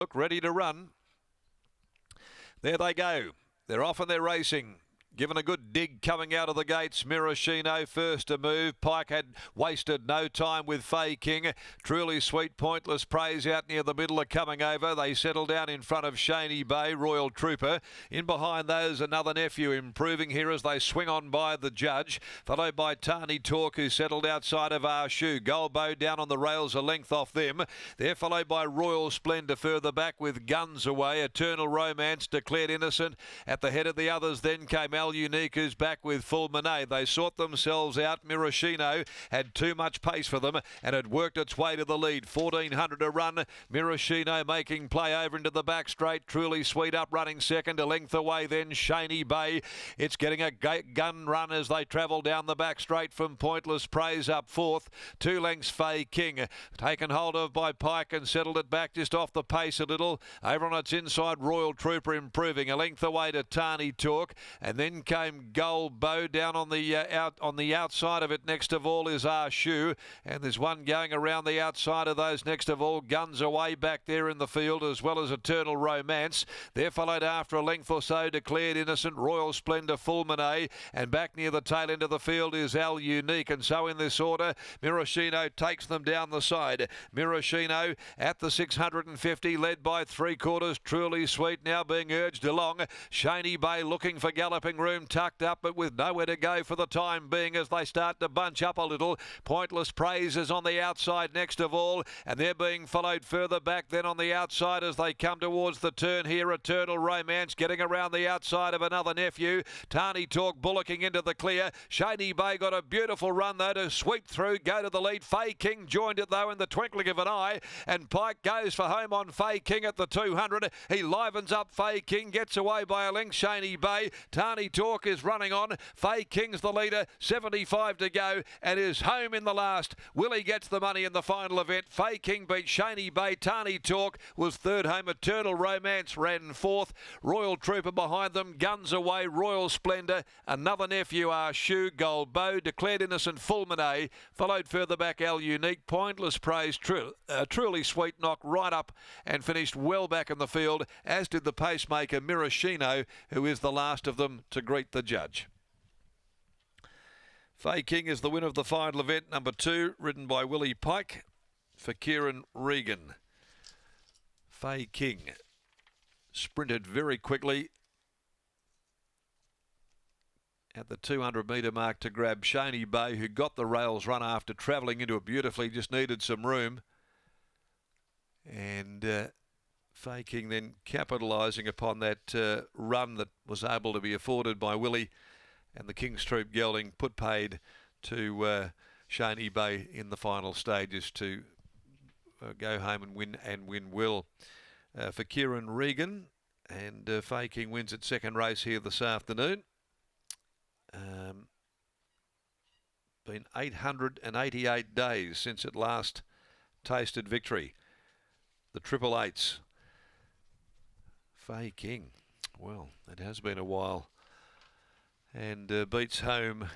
Look ready to run. There they go. They're off and they're racing. Given a good dig coming out of the gates. Miraschino first to move. Pike had wasted no time with Fey King. Truly Sweet, Pointless Praise out near the middle are coming over. They settle down in front of Shaney Bay, Royal Trooper. In behind those, Another Nephew improving here as they swing on by the judge. Followed by Tani Talk, who settled outside of Arshu. Golbo down on the rails, a length off them. They're followed by Royal Splendour further back with Guns Away. Eternal Romance, Declared Innocent. At the head of the others then came Al Unique, who's back with Full Monet. They sort themselves out. Miraschino had too much pace for them and had worked its way to the lead. 1400 to run. Miraschino making play over into the back straight. Truly Sweet up running second. A length away then Shaney Bay. It's getting a gun run as they travel down the back straight from Pointless Praise up fourth. 2 lengths Fey King. Taken hold of by Pike and settled it back just off the pace a little. Over on its inside, Royal Trooper improving. A length away to Tani Talk. And then came Golbo down on the outside of it. Next of all is Arshu, and there's one going around the outside of those. Next of all, Guns Away back there in the field, as well as Eternal Romance. They're followed after a length or so. Declared Innocent, Royal Splendour, Full Monet, and back near the tail end of the field is Al Unique. And so in this order, Miraschino takes them down the side. Miraschino at the 650, led by 3/4. Truly Sweet now being urged along. Shaney Bay looking for galloping room, tucked up, but with nowhere to go for the time being as they start to bunch up a little. Pointless Praise is on the outside next of all, and they're being followed further back then on the outside as they come towards the turn here. Eternal Romance getting around the outside of Another Nephew. Tani Talk bullocking into the clear. Shaney Bay got a beautiful run though to sweep through, go to the lead. Fey King joined it though in the twinkling of an eye, and Pike goes for home on Fey King at the 200. He livens up Fey King, gets away by a length. Shaney Bay, Tani Talk is running on. Fey King's the leader, 75 to go, and is home in the last. Willie gets the money in the final event. Fey King beat Shaney Bay. Tani Talk was third home. Eternal Romance ran fourth. Royal Trooper behind them. Guns Away, Royal Splendour, Another Nephew, Arshu, Golbo, Declared Innocent, Full Monet, followed further back Al Unique. Pointless Praise, Truly Sweet knocked right up and finished well back in the field, as did the pacemaker Miraschino, who is the last of them to greet the judge. Fey King is the winner of the final event, number 2, ridden by Willie Pike for Kieran Regan. Fey King sprinted very quickly at the 200-metre mark to grab Shaney Bay, who got the rails run after travelling into it beautifully, just needed some room. And Fey King then capitalising upon that run that was able to be afforded by Willie, and the King's Troop gelding put paid to Shaney Bay in the final stages to go home and win well for Kieran Regan. And Fey King wins its second race here this afternoon. Been 888 days since it last tasted victory. The 888s. Fey King, well, it has been a while. And beats home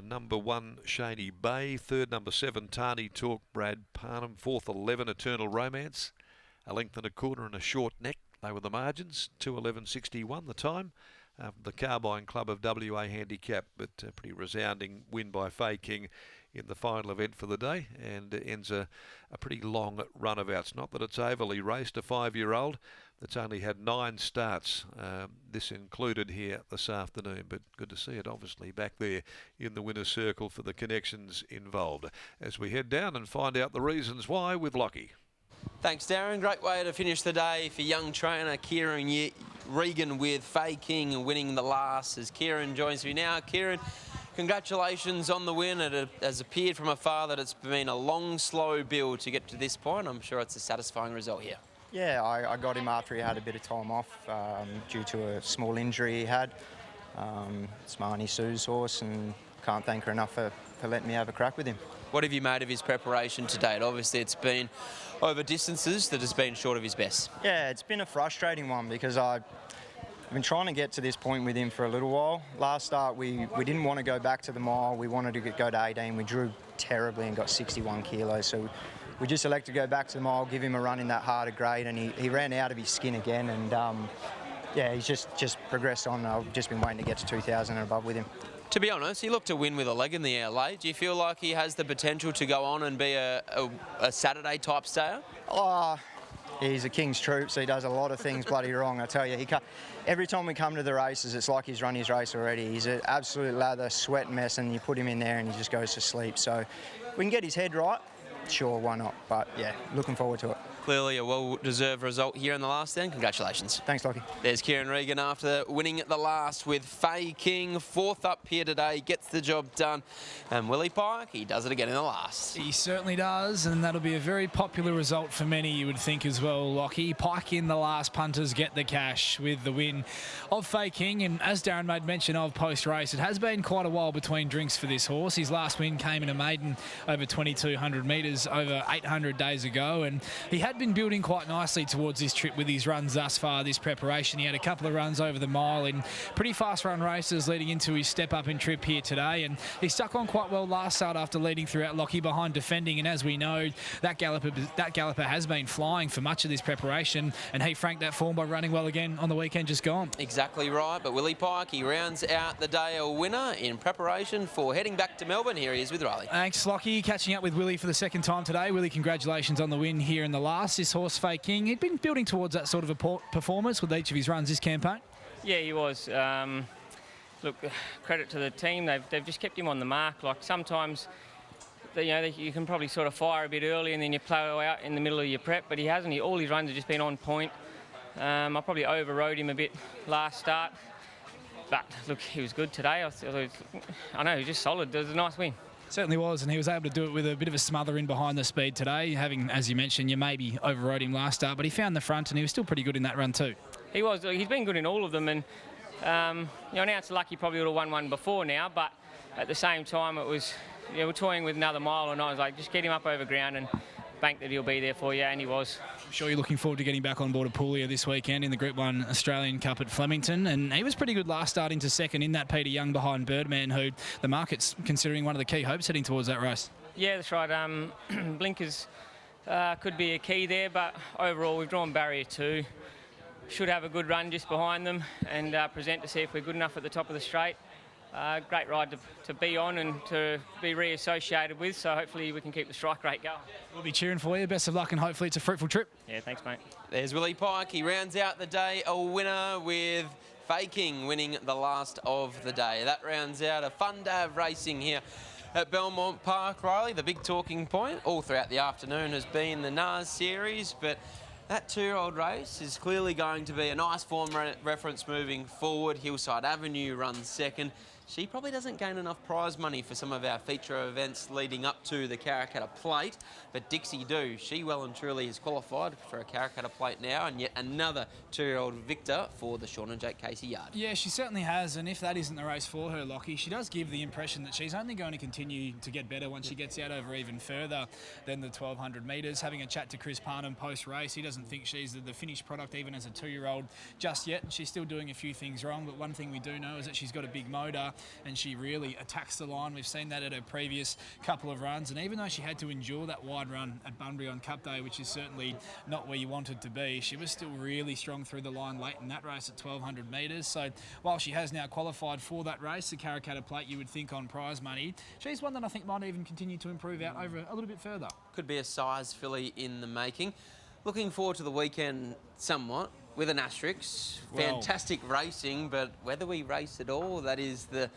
number 1 Shaney Bay, third number 7 Tani Talk, Brad Parnham, fourth 11 Eternal Romance, a length and a quarter and a short neck. They were the margins, 2:11.61 the time. The Carbine Club of WA handicap, but a pretty resounding win by Fey King in the final event for the day, and ends a pretty long run of outs. Not that it's overly raced, a 5-year-old that's only had 9 starts, this included here this afternoon, but good to see it obviously back there in the winner's circle for the connections involved. As we head down and find out the reasons why with Lockie. Thanks, Darren. Great way to finish the day for young trainer Kieran Regan with Fey King winning the last. As Kieran joins me now. Kieran, congratulations on the win. It has appeared from afar that it's been a long, slow build to get to this point. I'm sure it's a satisfying result here. Yeah, I got him after he had a bit of time off due to a small injury he had. It's Marnie Sue's horse, and can't thank her enough for letting me have a crack with him. What have you made of his preparation to date? Obviously, it's been over distances that has been short of his best. Yeah, it's been a frustrating one because I've been trying to get to this point with him for a little while. Last start, we didn't want to go back to the mile. We wanted to go to 18. We drew terribly and got 61 kilos, so we just elected to go back to the mile, give him a run in that harder grade, and he ran out of his skin again. And yeah, he's just progressed on. I've just been waiting to get to 2,000 and above with him. To be honest, he looked to win with a leg in the air late. Do you feel like he has the potential to go on and be a Saturday type stayer? Oh, he's a king's troop, so he does a lot of things bloody wrong. I tell you, every time we come to the races, it's like he's run his race already. He's an absolute lather, sweat mess, and you put him in there and he just goes to sleep. So we can get his head right, sure, why not? But yeah, looking forward to it. Clearly a well-deserved result here in the last then. Congratulations. Thanks, Lockie. There's Kieran Regan after winning at the last with Fey King. 4th up here today, gets the job done. And Willie Pike, he does it again in the last. He certainly does, and that'll be a very popular result for many, you would think as well, Lockie. Pike in the last, punters get the cash with the win of Fey King. And as Darren made mention of post-race, it has been quite a while between drinks for this horse. His last win came in a maiden over 2,200 metres over 800 days ago, and he had been building quite nicely towards this trip with his runs thus far, this preparation. He had a couple of runs over the mile in pretty fast run races leading into his step up in trip here today, and he stuck on quite well last start after leading throughout Lockie behind defending. And as we know, that galloper has been flying for much of this preparation, and he franked that form by running well again on the weekend just gone. Exactly right, but Willie Pike, he rounds out the day a winner in preparation for heading back to Melbourne. Here he is with Riley. Thanks, Lockie. Catching up with Willie for the second time today. Willie, congratulations on the win here in the last. This horse, Fey King, he'd been building towards that sort of a performance with each of his runs this campaign. Yeah, he was. Look, credit to the team. They've just kept him on the mark. Like sometimes, you can probably sort of fire a bit early and then you plough out in the middle of your prep, but he hasn't. All his runs have just been on point. I probably overrode him a bit last start, but look, he was good today. I know, he was just solid. It was a nice win. Certainly was, and he was able to do it with a bit of a smother in behind the speed today, having, as you mentioned, you maybe overrode him last start, but he found the front and he was still pretty good in that run too. He was. He's been good in all of them, and now it's lucky probably would have won one before now, but at the same time it was, we're toying with another mile, and I was like, just get him up over ground and bank that he'll be there for you, and he was. I'm sure you're looking forward to getting back on board Apulia this weekend in the Group 1 Australian Cup at Flemington, and he was pretty good last start into second in that Peter Young behind Birdman, who the market's considering one of the key hopes heading towards that race. Yeah, that's right. Blinkers could be a key there, but overall we've drawn barrier 2. Should have a good run just behind them and present to see if we're good enough at the top of the straight. Great ride to be on and to be reassociated with, so hopefully we can keep the strike rate going. We'll be cheering for you. Best of luck, and hopefully it's a fruitful trip. Yeah, thanks, mate. There's Willie Pike. He rounds out the day a winner with Fey King winning the last of the day. That rounds out a fun day of racing here at Belmont Park, Riley. The big talking point all throughout the afternoon has been the NAS series, but that 2-year-old race is clearly going to be a nice form reference moving forward. Hillside Avenue runs second. She probably doesn't gain enough prize money for some of our feature events leading up to the Karrakatta Plate, but Dixie Do, she well and truly is qualified for a Karrakatta Plate now, and yet another 2-year-old victor for the Sean and Jake Casey yard. Yeah, she certainly has, and if that isn't the race for her, Lockie, she does give the impression that she's only going to continue to get better once she gets out over even further than the 1,200 metres. Having a chat to Chris Parnham post-race, he doesn't think she's the finished product even as a 2-year-old just yet, and she's still doing a few things wrong, but one thing we do know is that she's got a big motor, and she really attacks the line. We've seen that at her previous couple of runs, and even though she had to endure that wide run at Bunbury on Cup Day, which is certainly not where you wanted to be, she was still really strong through the line late in that race at 1,200 metres. So while she has now qualified for that race, the Karrakatta Plate, you would think on prize money, she's one that I think might even continue to improve out over a little bit further. Could be a size filly in the making. Looking forward to the weekend somewhat, with an asterisk. Fantastic racing, but whether we race at all, that is the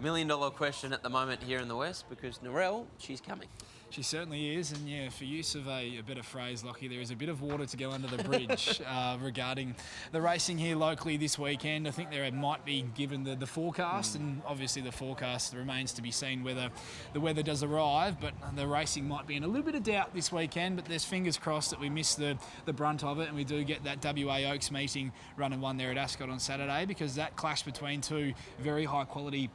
million-dollar question at the moment here in the West, because Narelle, she's coming. She certainly is, and yeah, for use of a better phrase, Lockie, there is a bit of water to go under the bridge regarding the racing here locally this weekend. I think there might be, given the forecast, and obviously the forecast remains to be seen whether the weather does arrive, but the racing might be in a little bit of doubt this weekend, but there's fingers crossed that we miss the brunt of it, and we do get that WA Oaks meeting running one there at Ascot on Saturday, because that clash between two very high quality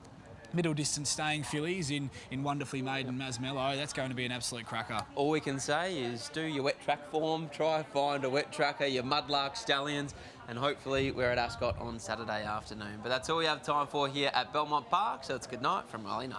middle distance staying fillies in Wonderfully Made and Masmello, that's going to be an absolute cracker. All we can say is do your wet track form, try find a wet tracker, your Mudlark Stallions, and hopefully we're at Ascot on Saturday afternoon. But that's all we have time for here at Belmont Park, so it's good night from Riley No.